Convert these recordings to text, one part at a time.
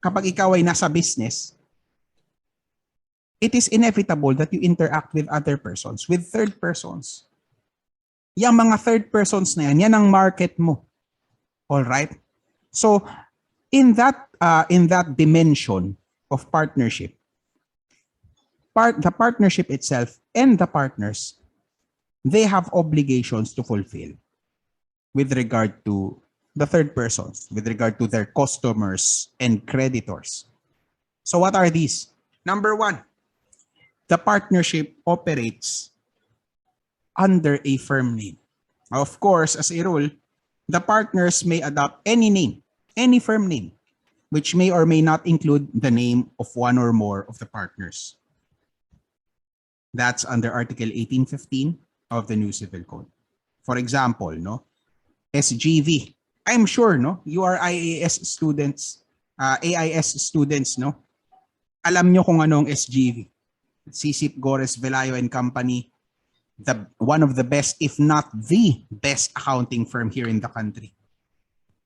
kapag ikaw ay nasa business, it is inevitable that you interact with other persons, with third persons. Yung mga third persons na yan ang market mo. All right? So, in that dimension of partnership, the partnership itself and the partners, they have obligations to fulfill with regard to the third persons, with regard to their customers and creditors. So what are these? Number one, the partnership operates under a firm name. Of course, as a rule, the partners may adopt any name, any firm name, which may or may not include the name of one or more of the partners. That's under Article 1815 of the New Civil Code. For example, no, SGV. I'm sure, no, you are AIS students, no? Alam nyo kung anong SGV. Sisip Gores Velayo and Company, one of the best, if not the best accounting firm here in the country.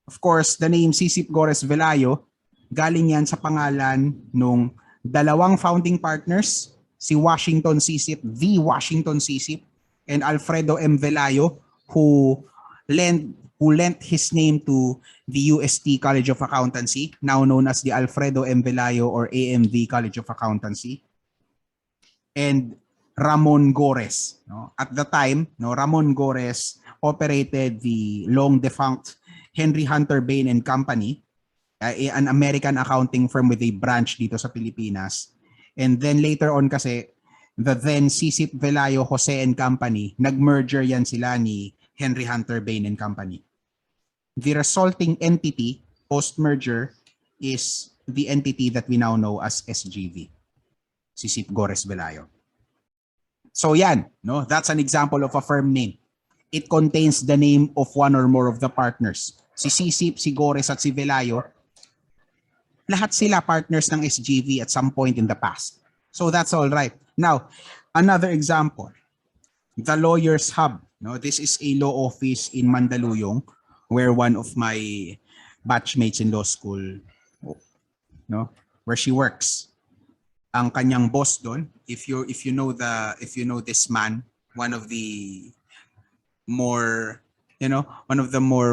Of course, the name Sisip Gores Velayo, galing yan sa pangalan nung dalawang founding partners, si Washington Sisip, the Washington Sisip, and Alfredo M. Velayo, who lent his name to the UST College of Accountancy, now known as the Alfredo M. Velayo or AMV College of Accountancy, and Ramon Gores. No? At the time, no, Ramon Gores operated the long-defunct Henry Hunter Bain and Company, an American accounting firm with a branch dito sa Pilipinas. And then later on kasi, the then Sisip Velayo Jose and Company, nag-merger yan sila ni Henry Hunter Bain and Company. The resulting entity, post-merger, is the entity that we now know as SGV, Sisip Gores Velayo. So yan, no? That's an example of a firm name. It contains the name of one or more of the partners. Si Sisip, si Gores at si Velayo, lahat sila partners ng SGV at some point in the past. So that's all right. Now, another example, the Lawyer's Hub. No, this is a law office in Mandaluyong where one of my batchmates in law school, no, where she works. Ang kanyang boss doon, if you know this man, one of the more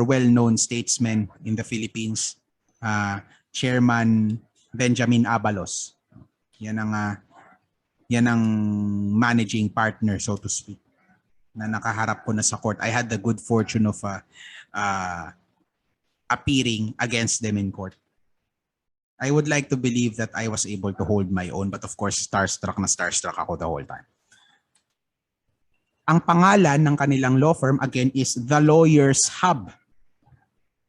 well-known statesmen in the Philippines, Chairman Benjamin Abalos. Yan ang managing partner, so to speak, na nakaharap ko na sa court. I had the good fortune of appearing against them in court. I would like to believe that I was able to hold my own, but of course, starstruck ako the whole time. Ang pangalan ng kanilang law firm, again, is The Lawyer's Hub.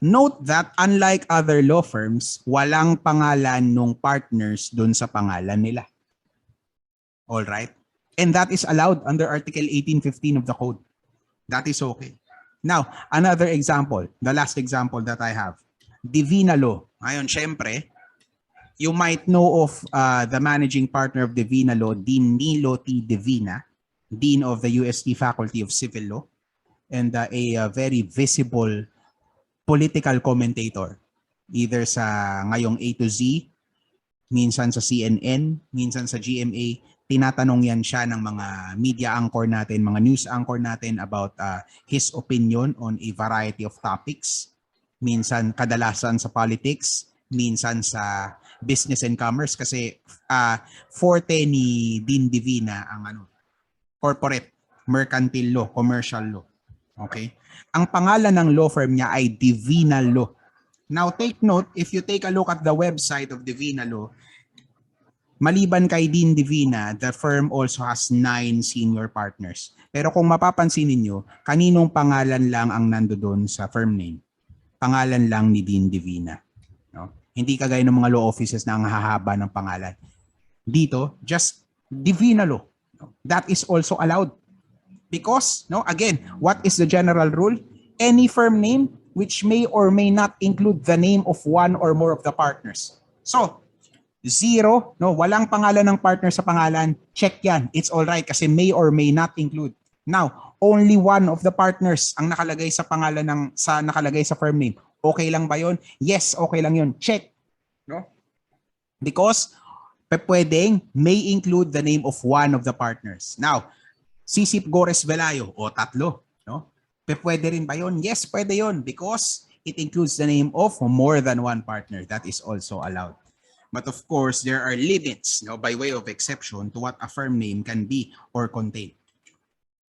Note that unlike other law firms, walang pangalan ng partners dun sa pangalan nila. All right? And that is allowed under Article 1815 of the Code. That is okay. Now, another example, the last example that I have, Divina Law. Ngayon, syempre, you might know of the managing partner of Divina Law, Dean Nilo T. Divina, Dean of the UST Faculty of Civil Law, and a very visible political commentator, either sa ngayong A to Z, minsan sa CNN, minsan sa GMA. Tinatanong yan siya ng mga media anchor natin, mga news anchor natin about his opinion on a variety of topics. Minsan kadalasan sa politics, minsan sa business and commerce, kasi forte ni Dean Divina ang corporate, mercantile law, commercial law. Okay? Ang pangalan ng law firm niya ay Divina Law. Now take note, if you take a look at the website of Divina Law, maliban kay Dean Divina, the firm also has 9 senior partners. Pero kung mapapansin niyo, kaninong pangalan lang ang nandoon sa firm name? Pangalan lang ni Dean Divina. No? Hindi kagaya ng mga law offices na ang hahaba ng pangalan. Dito, just Divina Law. That is also allowed. Because, no, again, what is the general rule? Any firm name which may or may not include the name of one or more of the partners. So, 0, no, walang pangalan ng partner sa pangalan, check yan. It's all right kasi may or may not include. Now, only one of the partners ang nakalagay sa pangalan nakalagay sa firm name. Okay lang ba 'yon? Yes, okay lang 'yon. Check. No? Because pwedeng may include the name of one of the partners. Now, Sisip Gores Velayo o tatlo, no? Pwede rin ba yun? Yes, pwede yun because it includes the name of more than one partner. That is also allowed. But of course, there are limits, no, by way of exception to what a firm name can be or contain.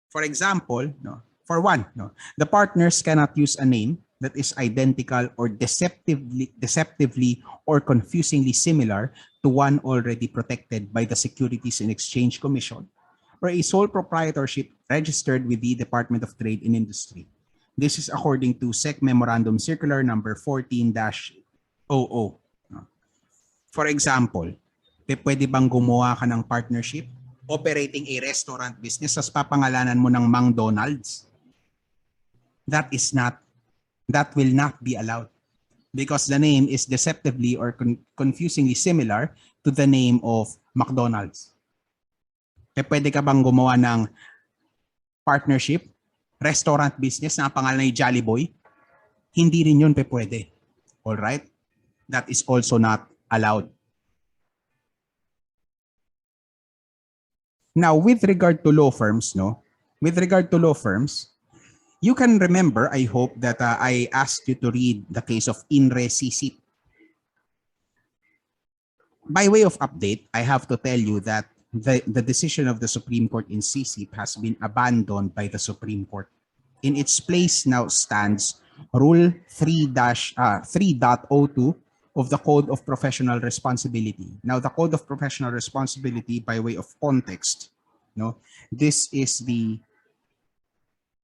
For example, no, for one, no, the partners cannot use a name that is identical or deceptively or confusingly similar to one already protected by the Securities and Exchange Commission or a sole proprietorship registered with the Department of Trade and Industry. This is according to SEC Memorandum Circular number 14-00. For example, pwede bang gumawa ka ng partnership operating a restaurant business as papangalanan mo ng McDonald's? That will not be allowed because the name is deceptively or confusingly similar to the name of McDonald's. Pwede ka bang gumawa ng partnership, restaurant business na pangalan ay Jolly Boy? Hindi rin yun pwede. All right? That is also not allowed. Now, with regard to law firms, no? With regard to law firms, you can remember, I hope, that I asked you to read the case of INRE CC. By way of update, I have to tell you that the decision of the Supreme Court in CCIP has been abandoned by the Supreme Court. In its place now stands Rule 3.02 of the Code of Professional Responsibility. Now, the Code of Professional Responsibility, by way of context, no, this is the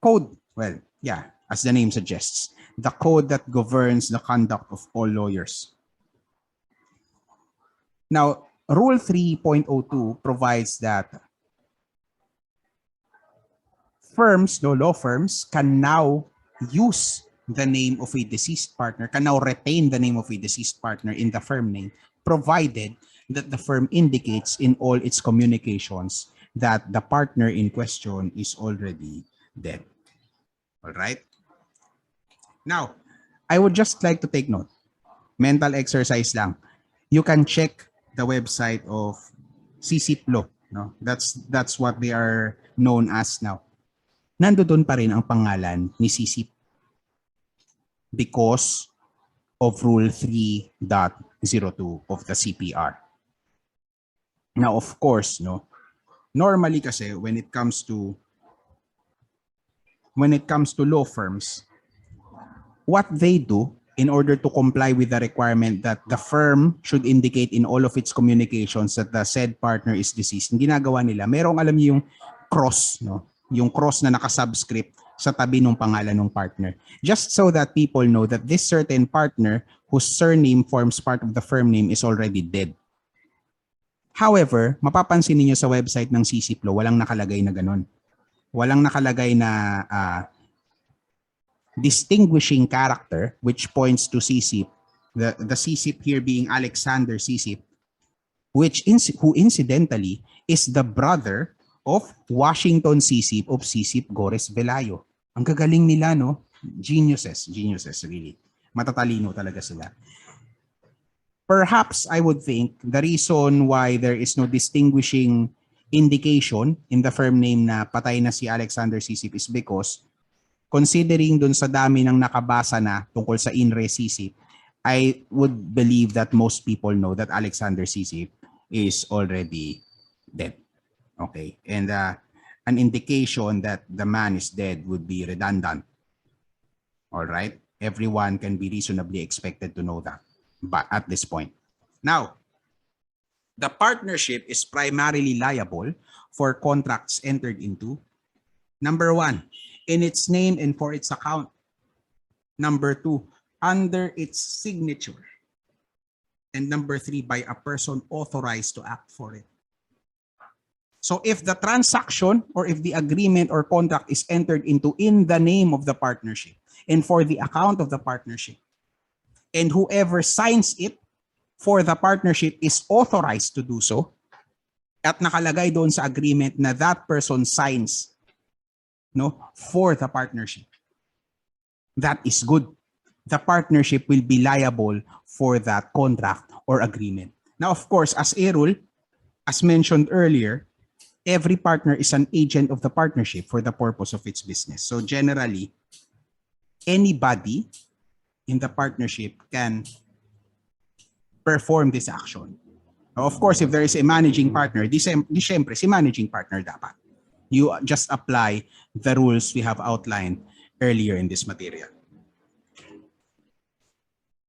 code, well, yeah, as the name suggests, the code that governs the conduct of all lawyers. Now, Rule 3.02 provides that firms, no, law firms, can now use the name of a deceased partner, can now retain the name of a deceased partner in the firm name, provided that the firm indicates in all its communications that the partner in question is already dead. All right? Now, I would just like to take note. Mental exercise lang. You can check the website of CCIP Law. No? That's what they are known as now. Nandoon pa rin ang pangalan ni CCIP because of Rule 3.02 of the CPR. Now, of course, no, normally kasi when it comes to law firms, what they do in order to comply with the requirement that the firm should indicate in all of its communications that the said partner is deceased, ang ginagawa nila, merong alam niyo yung cross, no? Yung cross na nakasubscript sa tabi ng pangalan ng partner. Just so that people know that this certain partner whose surname forms part of the firm name is already dead. However, mapapansin niyo sa website ng CCIP Law, walang nakalagay na ganun. Walang nakalagay na distinguishing character which points to CCIP, the CCIP here being Alexander CCIP, who incidentally is the brother of Washington CCIP of CCIP Gores Velayo. Ang gagaling nila, no? Geniuses really. Matatalino talaga sila. Perhaps I would think the reason why there is no distinguishing indication in the firm name na patay na si Alexander CCIP is because considering dun sa dami ng nakabasa na tungkol sa INRE CCIP, I would believe that most people know that Alexander CCIP is already dead. Okay, and an indication that the man is dead would be redundant. All right, everyone can be reasonably expected to know that, but at this point. Now, the partnership is primarily liable for contracts entered into, number one, in its name and for its account. Number two, under its signature. And number three, by a person authorized to act for it. So if the transaction or if the agreement or contract is entered into in the name of the partnership and for the account of the partnership, and whoever signs it for the partnership is authorized to do so, at nakalagay doon sa agreement na that person signs, no, for the partnership, that is good. The partnership will be liable for that contract or agreement. Now, of course, as a rule, as mentioned earlier, every partner is an agent of the partnership for the purpose of its business. So generally, anybody in the partnership can perform this action. Of course, if there is a managing partner, di syempre, si managing partner dapat. You just apply the rules we have outlined earlier in this material.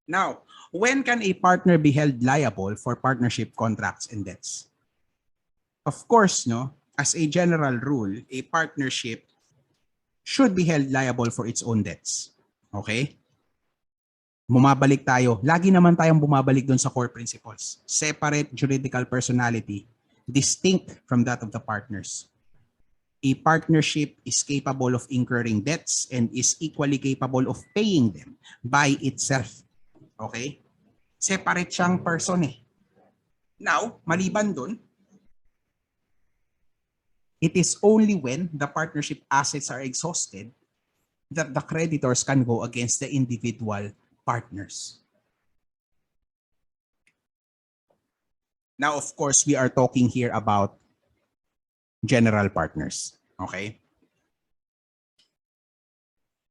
Now, when can a partner be held liable for partnership contracts and debts? Of course, no, as a general rule, a partnership should be held liable for its own debts. Okay? Bumabalik tayo. Lagi naman tayong bumabalik doon sa core principles. Separate juridical personality, distinct from that of the partners. A partnership is capable of incurring debts and is equally capable of paying them by itself. Okay? Separate siyang person eh. Now, maliban doon, it is only when the partnership assets are exhausted that the creditors can go against the individual partners. Now, of course, we are talking here about general partners. Okay?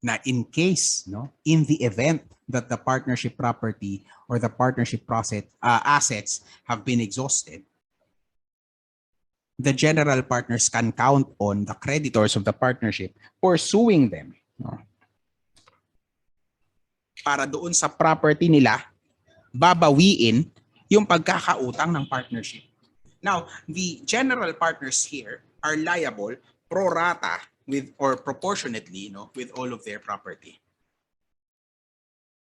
Na in case, no, in the event that the partnership property or the partnership assets have been exhausted, the general partners can count on the creditors of the partnership pursuing them, no, para doon sa property nila, babawiin yung pagkakautang ng partnership. Now, the general partners here are liable pro rata with or proportionately, no, with all of their property.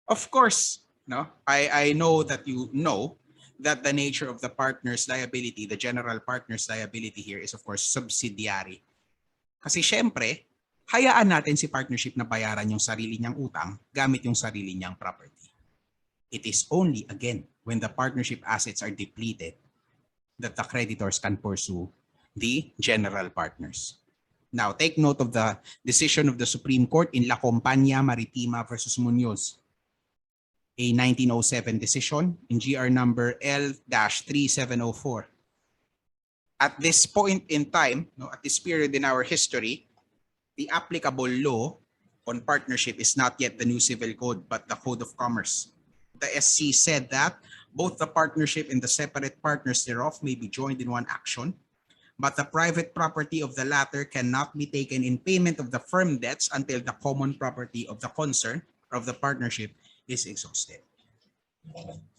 Of course, no, I know that you know that the nature of the partner's liability, the general partner's liability here is of course subsidiary. Kasi syempre, hayaan natin si partnership na bayaran yung sarili niyang utang gamit yung sarili niyang property. It is only, again, when the partnership assets are depleted that the creditors can pursue the general partners. Now, take note of the decision of the Supreme Court in La Compañía Maritima versus Muñoz, a 1907 decision in GR number L-3704. At this point in time, no, at this period in our history, the applicable law on partnership is not yet the new civil code, but the Code of Commerce. The SC said that both the partnership and the separate partners thereof may be joined in one action, but the private property of the latter cannot be taken in payment of the firm debts until the common property of the concern or of the partnership is exhausted.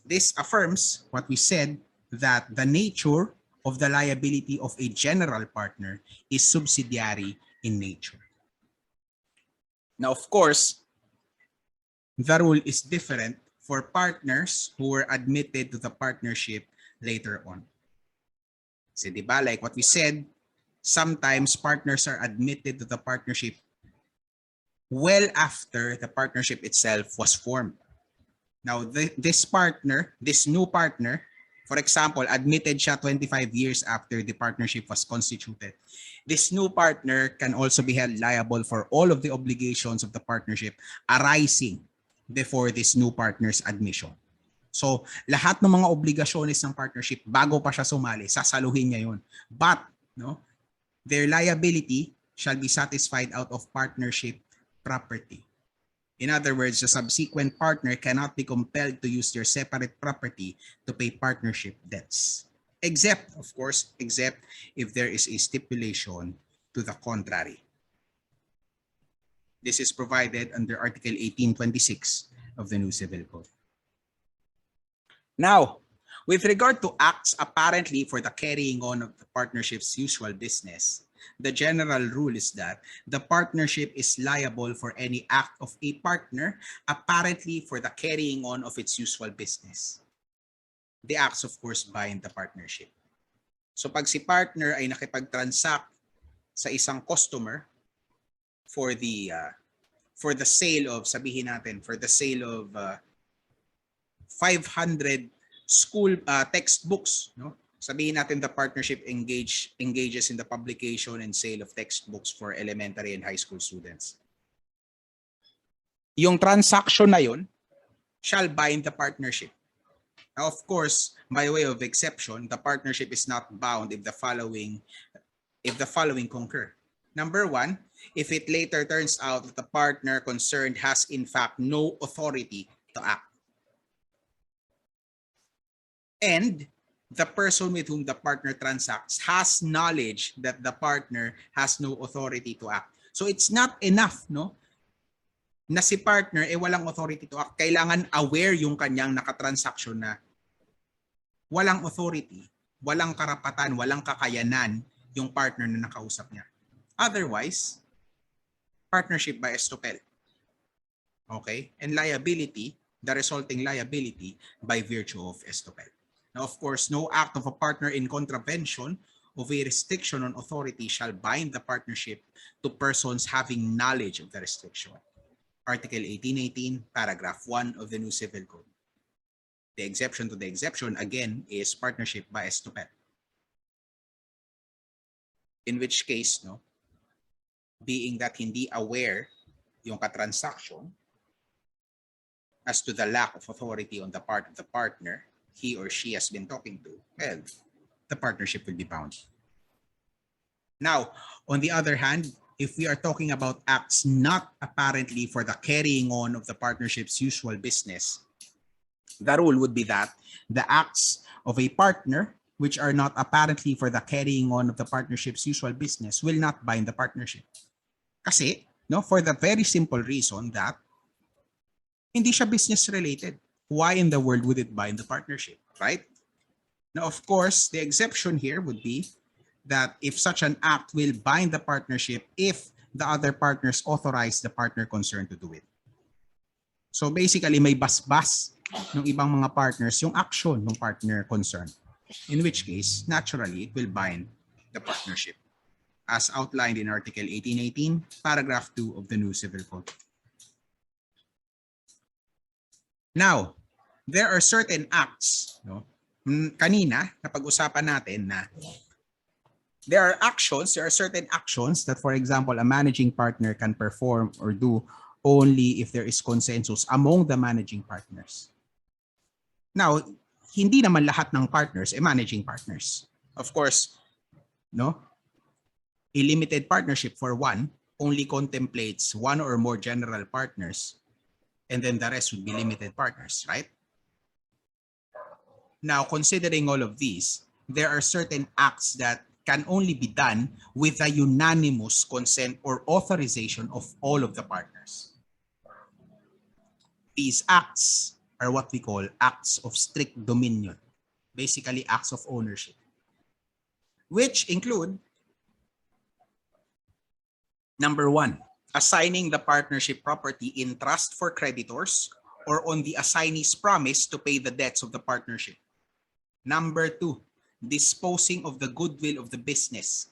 This affirms what we said, that the nature of the liability of a general partner is subsidiary in nature. Now, of course, the rule is different for partners who were admitted to the partnership later on. So, diba, like what we said, sometimes partners are admitted to the partnership well after the partnership itself was formed. Now, this partner, this new partner, for example, admitted siya 25 years after the partnership was constituted. This new partner can also be held liable for all of the obligations of the partnership arising before this new partner's admission. So, lahat ng mga obligasyones ng partnership bago pa siya sumali, sasaluhin niya yun. But, no, their liability shall be satisfied out of partnership property. In other words, the subsequent partner cannot be compelled to use their separate property to pay partnership debts. Except, of course, except if there is a stipulation to the contrary. This is provided under Article 1826 of the new Civil Code. Now, with regard to acts apparently for the carrying on of the partnership's usual business, the general rule is that the partnership is liable for any act of a partner apparently for the carrying on of its usual business. The acts, of course, bind the partnership. So pag si partner ay nakipag-transact sa isang customer for the sale of, sabihin natin, for the sale of 500 school textbooks, no? Sabihin natin the partnership engages in the publication and sale of textbooks for elementary and high school students. Yung transaction na yun shall bind the partnership. Now, of course, by way of exception, the partnership is not bound if the following concur. Number one, if it later turns out that the partner concerned has in fact no authority to act. And the person with whom the partner transacts has knowledge that the partner has no authority to act. So it's not enough, no, na si partner walang authority to act. Kailangan aware yung kanyang nakatransaksyon na walang authority, walang karapatan, walang kakayanan yung partner na nakausap niya. Otherwise, partnership by estopel. Okay? And liability, the resulting liability by virtue of estopel. Now, of course, no act of a partner in contravention of a restriction on authority shall bind the partnership to persons having knowledge of the restriction. Article 1818, paragraph 1 of the new Civil Code. The exception to the exception, again, is partnership by estopel. In which case, no, being that hindi aware yung katransaction as to the lack of authority on the part of the partner he or she has been talking to, well, the partnership will be bound. Now, on the other hand, if we are talking about acts not apparently for the carrying on of the partnership's usual business, the rule would be that the acts of a partner which are not apparently for the carrying on of the partnership's usual business will not bind the partnership. Kasi, no, for the very simple reason that hindi siya business related. Why in the world would it bind the partnership, right? Now, of course, the exception here would be that if such an act will bind the partnership if the other partners authorize the partner concerned to do it. So basically, may basbas ng ibang mga partners yung action ng partner concerned. In which case, naturally, it will bind the partnership as outlined in Article 1818, paragraph 2 of the new Civil Code. Now, there are certain acts, no? Kanina, napag-usapan natin na there are certain actions that, for example, a managing partner can perform or do only if there is consensus among the managing partners. Now, hindi naman lahat ng partners managing partners. Of course, no? A limited partnership, for one, only contemplates one or more general partners, and then the rest would be limited partners, right? Now, considering all of these, there are certain acts that can only be done with a unanimous consent or authorization of all of the partners. These acts are what we call acts of strict dominion, basically acts of ownership, which include, number one, assigning the partnership property in trust for creditors or on the assignee's promise to pay the debts of the partnership. Number two, disposing of the goodwill of the business.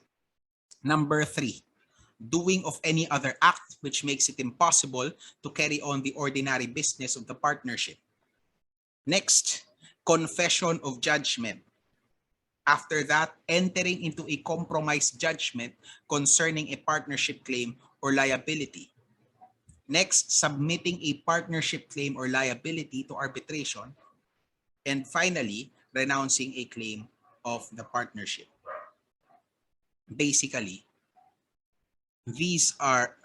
Number three, doing of any other act which makes it impossible to carry on the ordinary business of the partnership. Next, confession of judgment. After that, entering into a compromise judgment concerning a partnership claim or liability. Next, submitting a partnership claim or liability to arbitration. And finally, renouncing a claim of the partnership. Basically,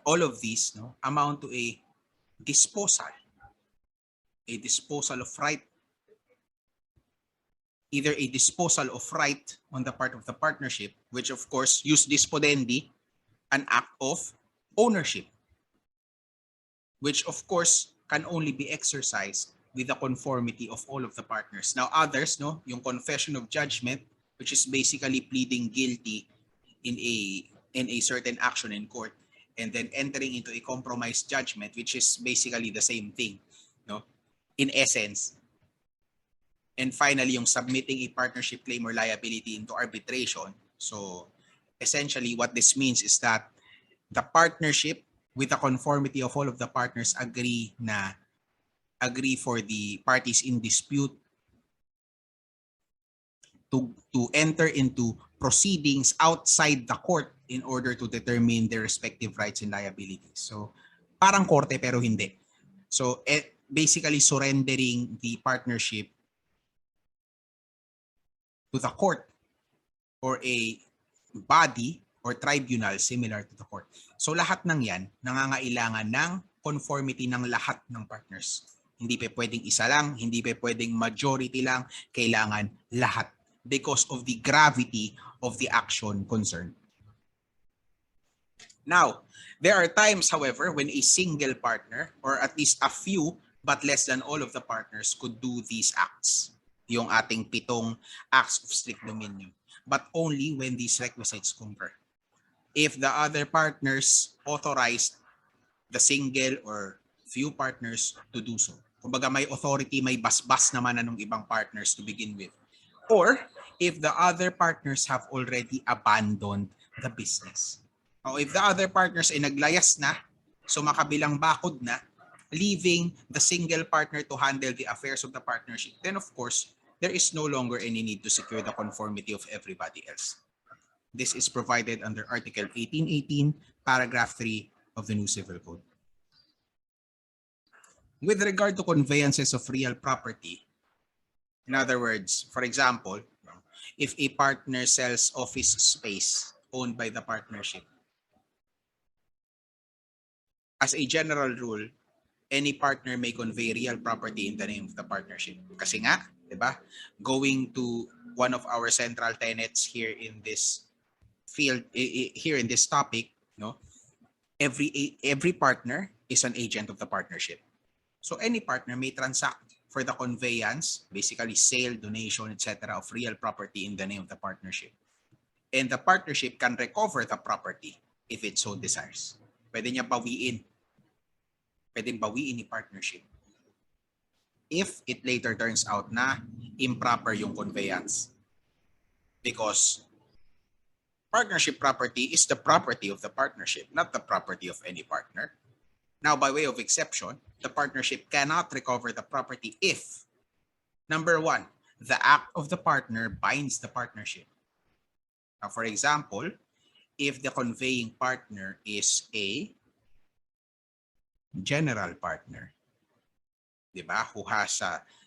all of these amount to a disposal of right, either a disposal of right on the part of the partnership, which of course jus dispodendi, an act of ownership, which of course can only be exercised with the conformity of all of the partners. Now others, yung confession of judgment, which is basically pleading guilty in a certain action in court, and then entering into a compromise judgment, which is basically the same thing, in essence. And finally, yung submitting a partnership claim or liability into arbitration. So essentially what this means is that the partnership, with the conformity of all of the partners, agree for the parties in dispute to enter into proceedings outside the court in order to determine their respective rights and liabilities. So parang korte pero hindi. So basically surrendering the partnership to the court or a body or tribunal similar to the court. So lahat ng yan nangangailangan ng conformity ng lahat ng partners. Hindi pa pwedeng isa lang, hindi pa pwedeng majority lang, kailangan lahat because of the gravity of the action concerned. Now, there are times, however, when a single partner or at least a few but less than all of the partners could do these acts. Yung ating 7 acts of strict dominion. But only when these requisites concur. If the other partners authorized the single or few partners to do so. Kumbaga may authority, may basbas naman na ng ibang partners to begin with. Or if the other partners have already abandoned the business. O if the other partners ay naglayas na, so makabilang bakod na, leaving the single partner to handle the affairs of the partnership, then of course, there is no longer any need to secure the conformity of everybody else. This is provided under Article 1818, Paragraph 3 of the New Civil Code. With regard to conveyances of real property, in other words, for example, if a partner sells office space owned by the partnership, as a general rule, any partner may convey real property in the name of the partnership. Kasi nga, di ba? Going to one of our central tenets here in this field, here in this topic, no? Every partner is an agent of the partnership. So any partner may transact for the conveyance, basically sale, donation, etc. of real property in the name of the partnership. And the partnership can recover the property if it so desires. Pwede niya bawiin. Pwedeng bawiin ni partnership if it later turns out na improper yung conveyance. Because partnership property is the property of the partnership, not the property of any partner. Now, by way of exception, the partnership cannot recover the property if, number 1, the act of the partner binds the partnership. Now, for example, if the conveying partner is a general partner, diba, who has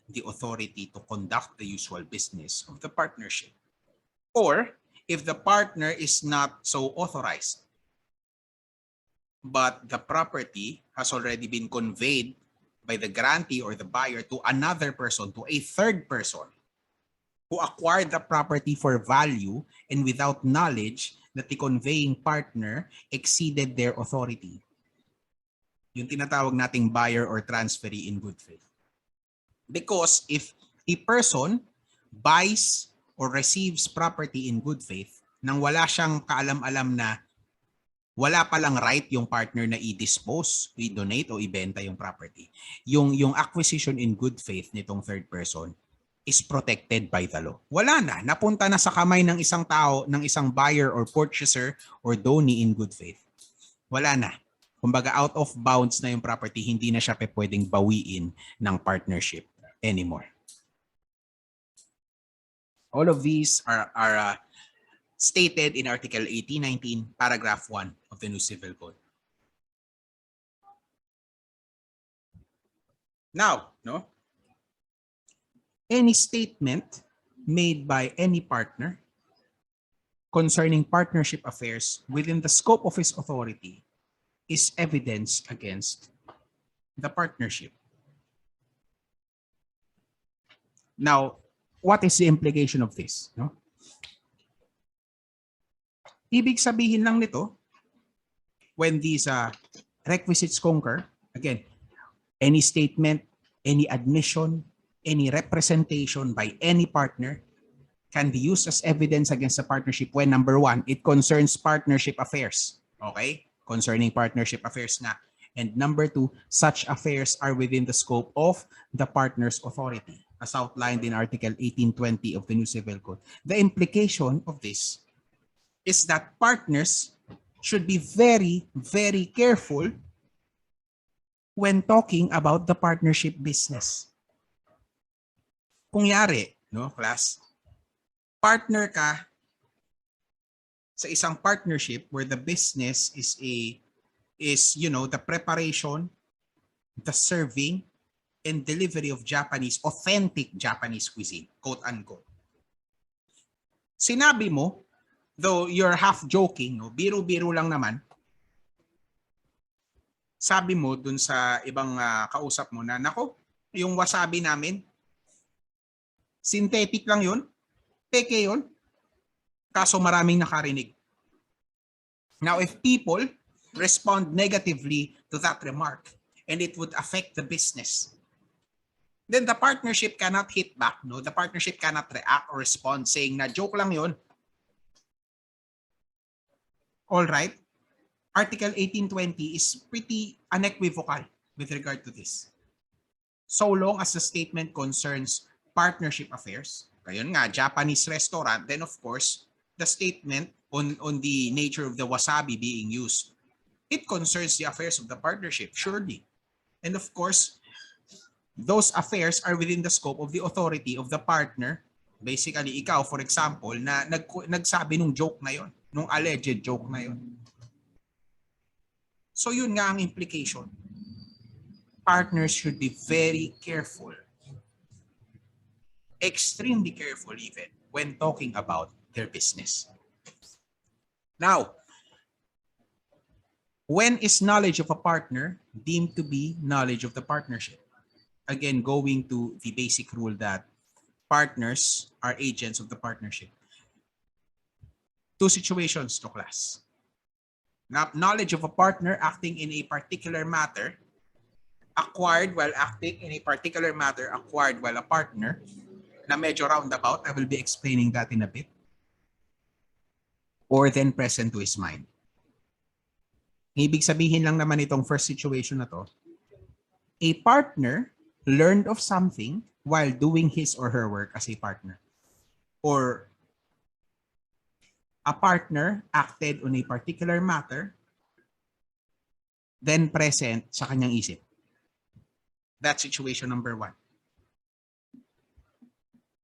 the authority to conduct the usual business of the partnership. Or if the partner is not so authorized, but the property has already been conveyed by the grantee or the buyer to another person, to a third person, who acquired the property for value and without knowledge that the conveying partner exceeded their authority. Yung tinatawag nating buyer or transferee in good faith. Because if a person buys or receives property in good faith nang wala siyang kaalam-alam na wala palang right yung partner na i-dispose, i-donate o ibenta yung property, yung acquisition in good faith nitong third person is protected by the law. Wala na, napunta na sa kamay ng isang tao, ng isang buyer or purchaser or donee in good faith. Wala na. Kumbaga out of bounds na yung property, hindi na siya pwedeng bawiin ng partnership anymore. All of these are stated in Article 1819, Paragraph 1 of the New Civil Code. Now, no? Any statement made by any partner concerning partnership affairs within the scope of his authority is evidence against the partnership. Now, what is the implication of this? No? Ibig sabihin lang nito, when these requisites concur, again, any statement, any admission, any representation by any partner can be used as evidence against the partnership when, number 1, it concerns partnership affairs. Okay? Concerning partnership affairs na. And number 2, such affairs are within the scope of the partner's authority, as outlined in Article 1820 of the New Civil Code. The implication of this is that partners should be very, very careful when talking about the partnership business. Kung yari, no, class, partner ka sa isang partnership where the business is the preparation, the serving, and delivery of authentic Japanese cuisine, quote unquote. Sinabi mo, though you're half joking, no? Biro-biro lang naman, sabi mo dun sa ibang kausap mo na, nako, yung wasabi namin, synthetic lang yun, peke yun, kaso maraming nakarinig. Now, if people respond negatively to that remark and it would affect the business, then the partnership cannot hit back. No? The partnership cannot react or respond saying na joke lang yun. All right. Article 1820 is pretty unequivocal with regard to this. So long as the statement concerns partnership affairs, ayun nga, Japanese restaurant, then of course, the statement on the nature of the wasabi being used, it concerns the affairs of the partnership, surely. And of course, those affairs are within the scope of the authority of the partner. Basically, ikaw, for example, na nagsabi nung joke na yon, nung alleged joke na yon. So yun nga ang implication. Partners should be very careful, extremely careful even, when talking about their business. Now, when is knowledge of a partner deemed to be knowledge of the partnership? Again, going to the basic rule that partners are agents of the partnership. Two situations to class. Now, knowledge of a partner acting in a particular matter, acquired while acting in a particular matter, acquired while a partner, na medyo roundabout, I will be explaining that in a bit, or then present to his mind. Ibig sabihin lang naman itong first situation na to, a partner learned of something while doing his or her work as a partner. Or a partner acted on a particular matter, then present sa kanyang isip. That's situation number one.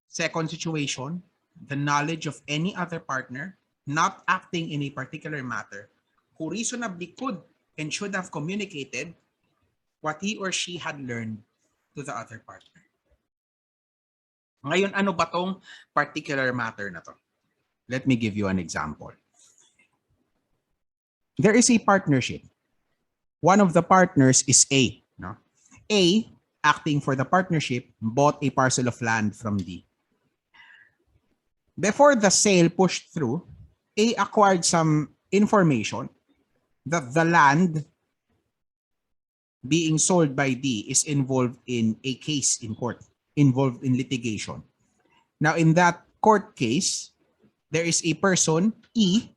Second situation, the knowledge of any other partner not acting in a particular matter who reasonably could and should have communicated what he or she had learned to the other partner. Ngayon, ano ba tong particular matter na to? Let me give you an example. There is a partnership. One of the partners is A. No? A, acting for the partnership, bought a parcel of land from D. Before the sale pushed through, A acquired some information that the land being sold by D is involved in a case in court, involved in litigation. Now, in that court case, there is a person, E,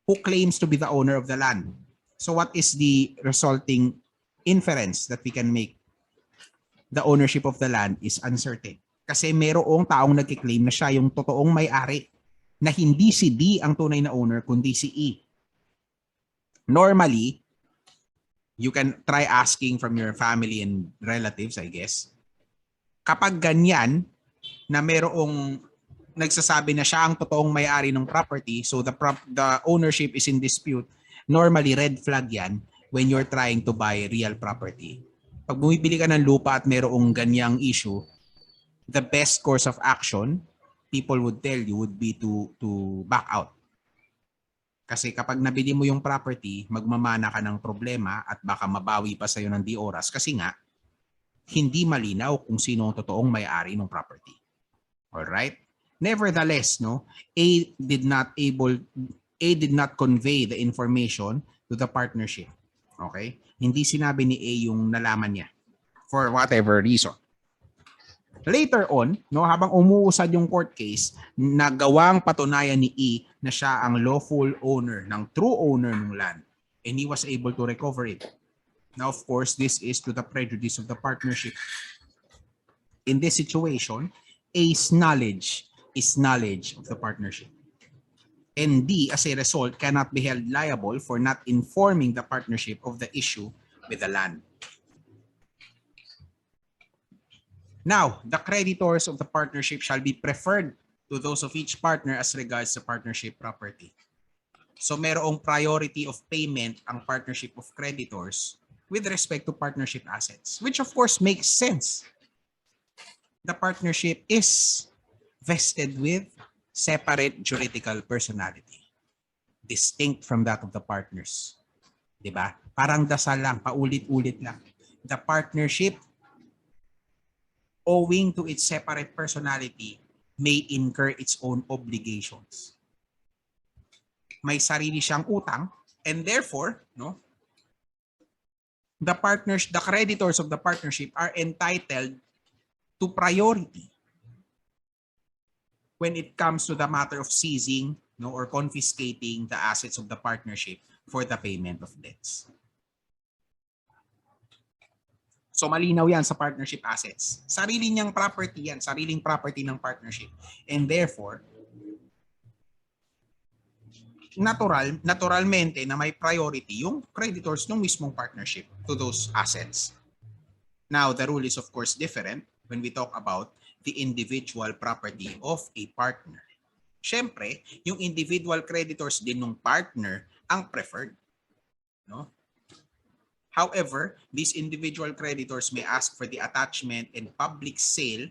who claims to be the owner of the land. So what is the resulting inference that we can make? The ownership of the land is uncertain. Kasi merong taong nagkiklaim na siya yung totoong may-ari, na hindi si D ang tunay na owner, kundi si E. Normally, you can try asking from your family and relatives, I guess. Kapag ganyan, na merong nagsasabi na siya ang totoong may-ari ng property, so the ownership is in dispute, normally red flag yan when you're trying to buy real property. Pag bumibili ka ng lupa at merong ganyang issue, the best course of action, people would tell you, would be to back out. Kasi kapag nabili mo yung property, magmamana ka ng problema at baka mabawi pa sa'yo ng di oras kasi nga, hindi malinaw kung sino ang totoong may-ari ng property. Alright? Nevertheless, no, A did not convey the information to the partnership. Okay? Hindi sinabi ni A yung nalaman niya for whatever reason. Later on, no, habang umuusad yung court case, nagawang patunayan ni E na siya ang lawful owner, ng true owner ng land, and he was able to recover it. Now, of course, this is to the prejudice of the partnership. In this situation, A's knowledge is knowledge of the partnership. And D, as a result, cannot be held liable for not informing the partnership of the issue with the land. Now, the creditors of the partnership shall be preferred to those of each partner as regards the partnership property. So, merong priority of payment ang partnership of creditors with respect to partnership assets, which of course makes sense. The partnership is vested with separate juridical personality, distinct from that of the partners. Diba? Parang dasal lang, paulit-ulit lang. The partnership, owing to its separate personality, may incur its own obligations. May sarili siyang utang, and therefore, no, the creditors of the partnership are entitled to priority when it comes to the matter of seizing, no, or confiscating the assets of the partnership for the payment of debts. So malinaw yan sa partnership assets. Sarili niyang property yan, sariling property ng partnership. And therefore, naturalmente na may priority yung creditors ng mismong partnership to those assets. Now, the rule is of course different when we talk about the individual property of a partner. Siyempre, yung individual creditors din ng partner ang preferred. No? However, these individual creditors may ask for the attachment and public sale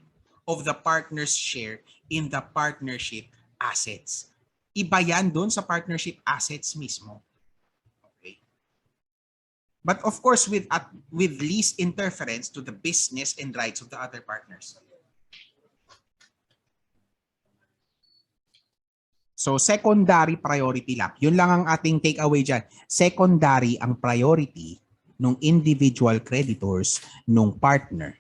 of the partner's share in the partnership assets. Iba yan doon sa partnership assets mismo. Okay. But of course, with least interference to the business and rights of the other partners. So secondary priority lang. Yun lang ang ating takeaway dyan. Secondary ang priority ng individual creditors ng partner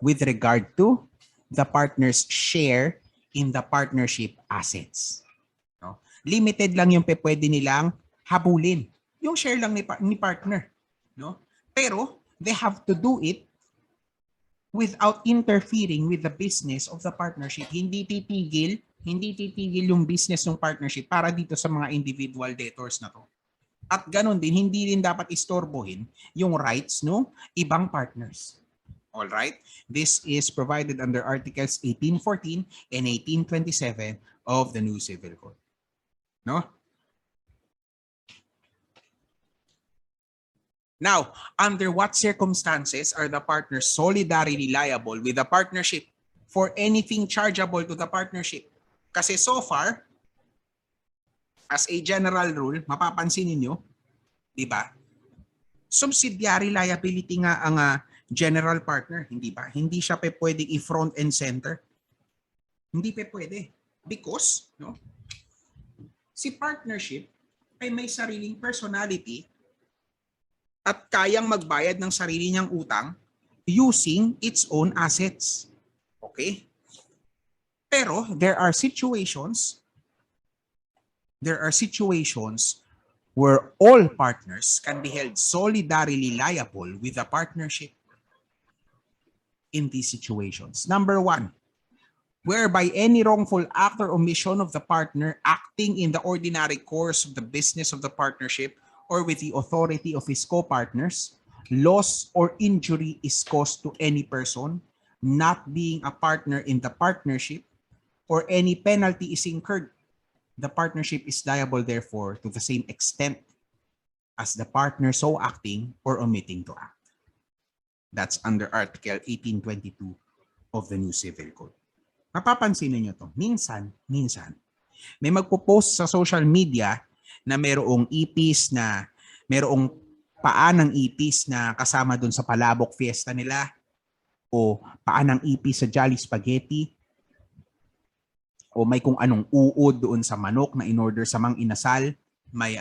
with regard to the partner's share in the partnership assets. No? Limited lang yung pwede nilang habulin. Yung share lang ni partner. No? Pero they have to do it without interfering with the business of the partnership. Hindi titigil yung business ng partnership para dito sa mga individual debtors na to. At ganon din, hindi rin dapat istorbohin yung rights no ibang partners. All right? This is provided under Articles 1814 and 1827 of the New Civil Code. No? Now, under what circumstances are the partners solidarily liable with the partnership for anything chargeable to the partnership? Kasi so far, as a general rule, mapapansin niyo, di ba? Subsidiary liability nga ang general partner, hindi ba? Hindi siya pwedeng i-front and center. Hindi pwede. Because, no? Si partnership ay may sariling personality at kayang magbayad ng sarili niyang utang using its own assets. Okay? Pero there are situations where all partners can be held solidarily liable with the partnership in these situations. Number one, whereby any wrongful act or omission of the partner acting in the ordinary course of the business of the partnership or with the authority of his co-partners, loss or injury is caused to any person not being a partner in the partnership, or any penalty is incurred, the partnership is liable therefore to the same extent as the partner so acting or omitting to act. That's under Article 1822 of the New Civil Code. Mapapansin niyo to. Minsan, may magpo-post sa social media na merong paa ng ipis na kasama dun sa palabok fiesta nila, o paa ng ipis sa Jolly Spaghetti, o may kung anong uod doon sa manok na in-order sa mang inasal, may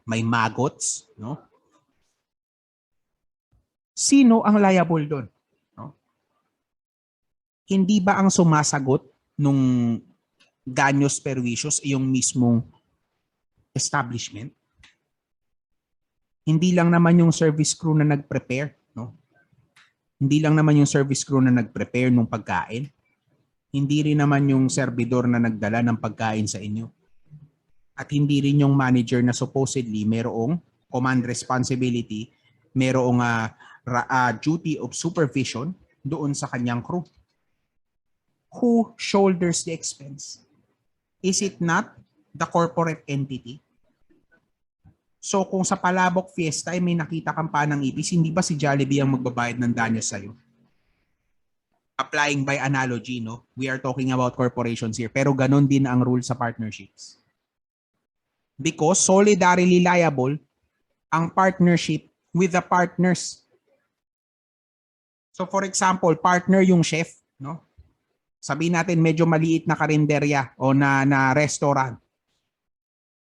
may maggots, no? Sino ang liable doon? No? Hindi ba ang sumasagot nung daños perjuicios yung mismong establishment? Hindi lang naman yung service crew na nag-prepare, no? Hindi lang naman yung service crew na nag-prepare nung pagkain. Hindi rin naman yung servidor na nagdala ng pagkain sa inyo. At hindi rin yung manager na supposedly merong command responsibility, merong duty of supervision doon sa kanyang crew. Who shoulders the expense? Is it not the corporate entity? So kung sa palabok fiesta ay may nakita kang panang ipis, hindi ba si Jollibee ang magbabayad ng danyo sa'yo? applying by analogy, no? We are talking about corporations here, pero ganun din ang rule sa partnerships. Because solidarily liable ang partnership with the partners. So for example, partner yung chef, no? Sabihin natin medyo maliit na karinderya o na restaurant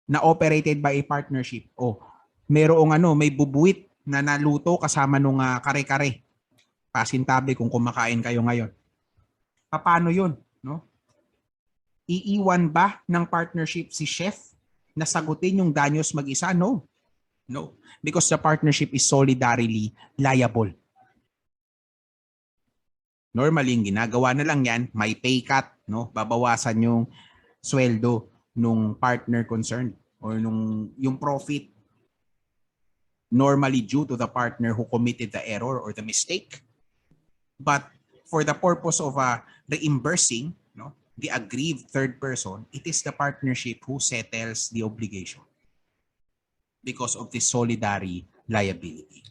na operated by a partnership. O merong may bubuit na naluto kasama nung kare-kare. Pasintabi kung kumakain kayo ngayon. Paano 'yun, no? Iiwan ba ng partnership si chef na sagutin yung danyos mag-isa? No. No, because the partnership is solidarily liable. Normally, yung ginagawa na lang yan, may pay cut, no? Babawasan yung sweldo nung partner concerned or yung profit normally due to the partner who committed the error or the mistake. But for the purpose of reimbursing, no, the aggrieved third person, it is the partnership who settles the obligation because of this solidary liability.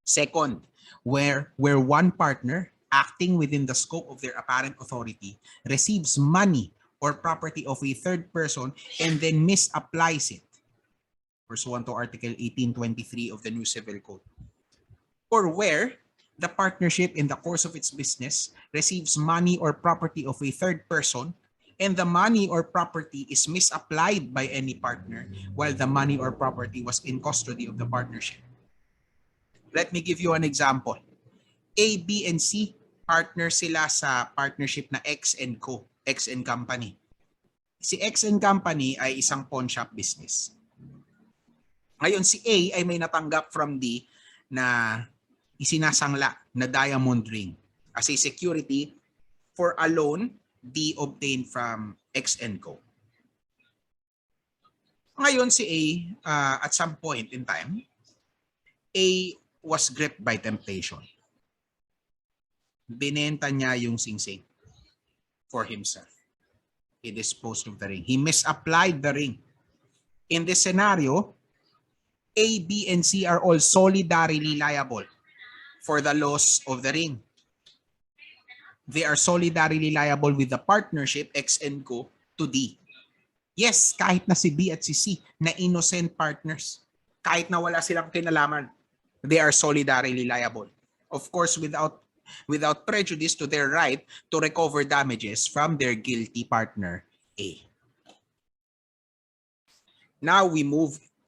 Second, where one partner acting within the scope of their apparent authority receives money or property of a third person and then misapplies it, pursuant to Article 1823 of the New Civil Code. Or where the partnership in the course of its business receives money or property of a third person and the money or property is misapplied by any partner while the money or property was in custody of the partnership. Let me give you an example. A, B, and C, partner sila sa partnership na X and Co., X and Company. Si X and Company ay isang pawn shop business. Ngayon, si A ay may natanggap from D na isinasangla na diamond ring as a security for a loan D obtained from X and Co. Ngayon, si A, at some point in time, A was gripped by temptation. Binenta niya yung singsing for himself. He disposed of the ring. He misapplied the ring. In this scenario, A, B, and C are all solidarily liable for the loss of the ring. They are solidarily liable with the partnership X and Co to D. Yes, kahit na si B at si C na innocent partners, kahit na wala silang kinalaman, they are solidarily liable. Of course, without prejudice to their right to recover damages from their guilty partner A. Now we move